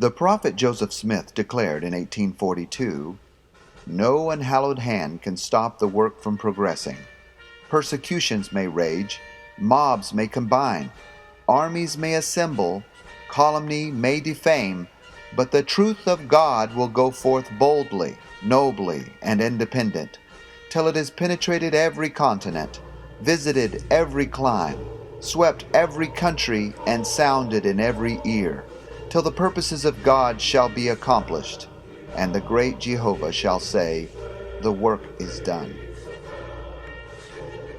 The prophet Joseph Smith declared in 1842, "No unhallowed hand can stop the work from progressing. Persecutions may rage, mobs may combine, armies may assemble, calumny may defame, but the truth of God will go forth boldly, nobly, and independent, till it has penetrated every continent, visited every clime, swept every country, and sounded in every ear, till the purposes of God shall be accomplished, and the great Jehovah shall say, the work is done."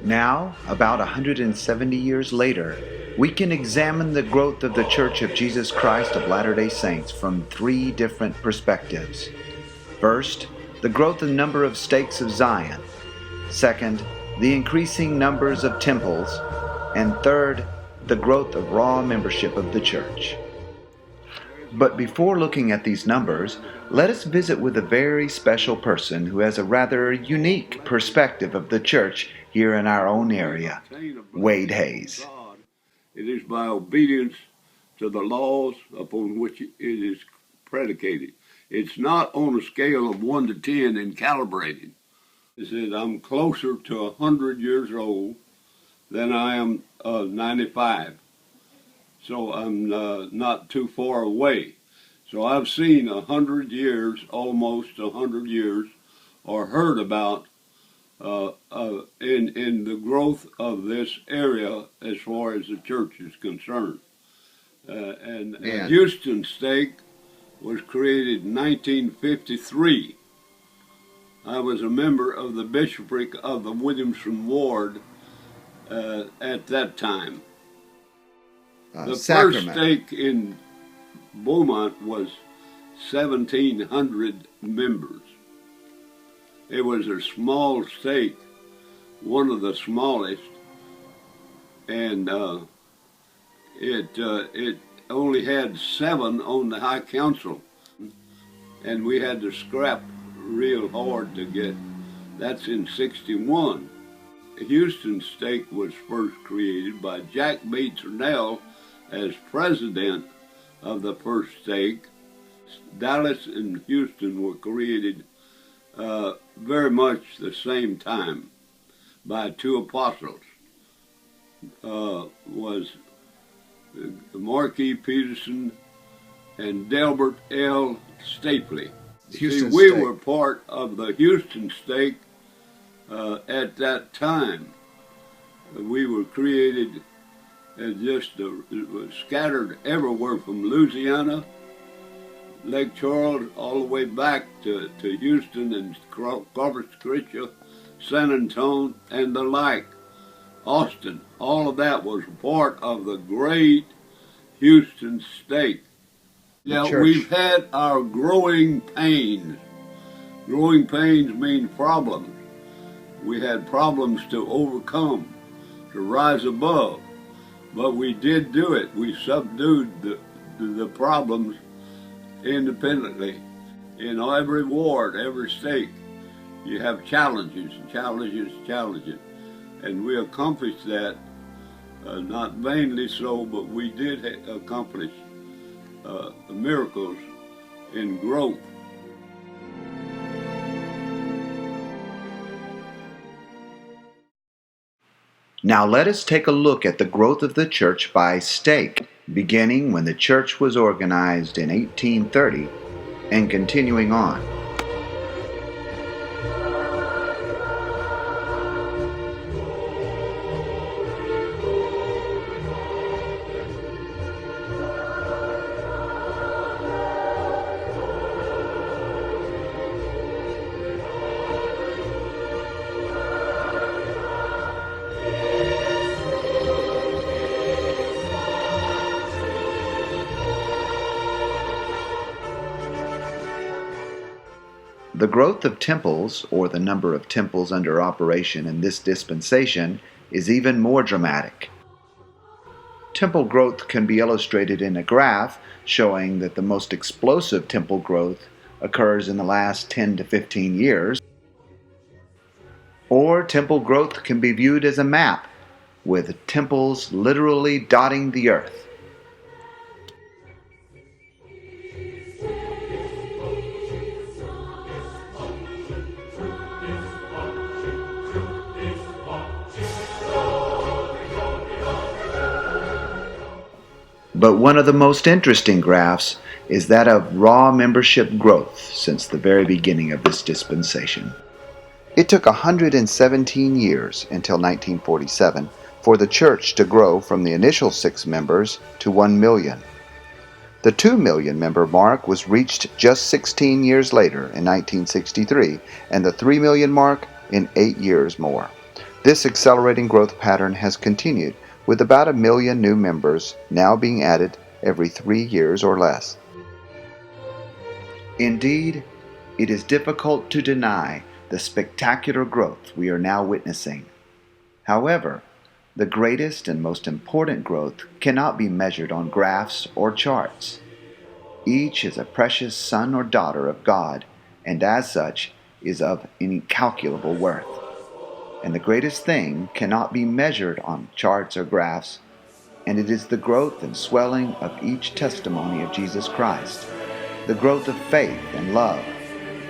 Now, about 170 years later, we can examine the growth of the Church of Jesus Christ of Latter-day Saints from three different perspectives. First, the growth and number of stakes of Zion. Second, the increasing numbers of temples. And third, the growth of raw membership of the church. But before looking at these numbers, let us visit with a very special person who has a rather unique perspective of the church here in our own area, Wade Hayes. It is by obedience to the laws upon which it is predicated. It's not on a scale of 1 to 10 and calibrated. It says I'm closer to 100 years old than I am 95. So I'm not too far away. So I've seen 100 years, almost 100 years, or heard about in the growth of this area as far as the church is concerned. And Houston Stake was created in 1953. I was a member of the bishopric of the Williamson Ward at that time. The first stake in Beaumont was 1,700 members. It was a small stake, one of the smallest, and it only had 7 on the High Council, and we had to scrap real hard to get. That's in '61. Houston Stake was first created by Jack B. Turnell as president of the first stake. Dallas and Houston were created very much the same time by 2 apostles. Was Marquis Peterson and Delbert L. Stapley. See, we were part of the Houston Stake at that time. We were created just scattered everywhere from Louisiana, Lake Charles, all the way back to Houston and Corpus Christi, San Antonio, and the like. Austin, all of that was part of the great Houston Stake. Yeah, we've had our growing pains. Growing pains mean problems. We had problems to overcome, to rise above. But we did do it. We subdued the problems independently. In every ward, every stake, you have challenges, challenges. And we accomplished that, not vainly so, but we did accomplish miracles in growth. Now let us take a look at the growth of the church by stake, beginning when the church was organized in 1830 and continuing on. The growth of temples, or the number of temples under operation in this dispensation, is even more dramatic. Temple growth can be illustrated in a graph showing that the most explosive temple growth occurs in the last 10 to 15 years, or temple growth can be viewed as a map, with temples literally dotting the earth. But one of the most interesting graphs is that of raw membership growth since the very beginning of this dispensation. It took 117 years until 1947 for the church to grow from the initial 6 members to 1 million. The 2 million member mark was reached just 16 years later in 1963, and the 3 million mark in 8 years more. This accelerating growth pattern has continued, with about 1 million new members now being added every 3 years or less. Indeed, it is difficult to deny the spectacular growth we are now witnessing. However, the greatest and most important growth cannot be measured on graphs or charts. Each is a precious son or daughter of God, and as such is of incalculable worth. And the greatest thing cannot be measured on charts or graphs, and it is the growth and swelling of each testimony of Jesus Christ, the growth of faith and love,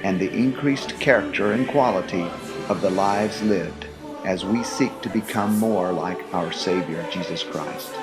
and the increased character and quality of the lives lived as we seek to become more like our Savior Jesus Christ.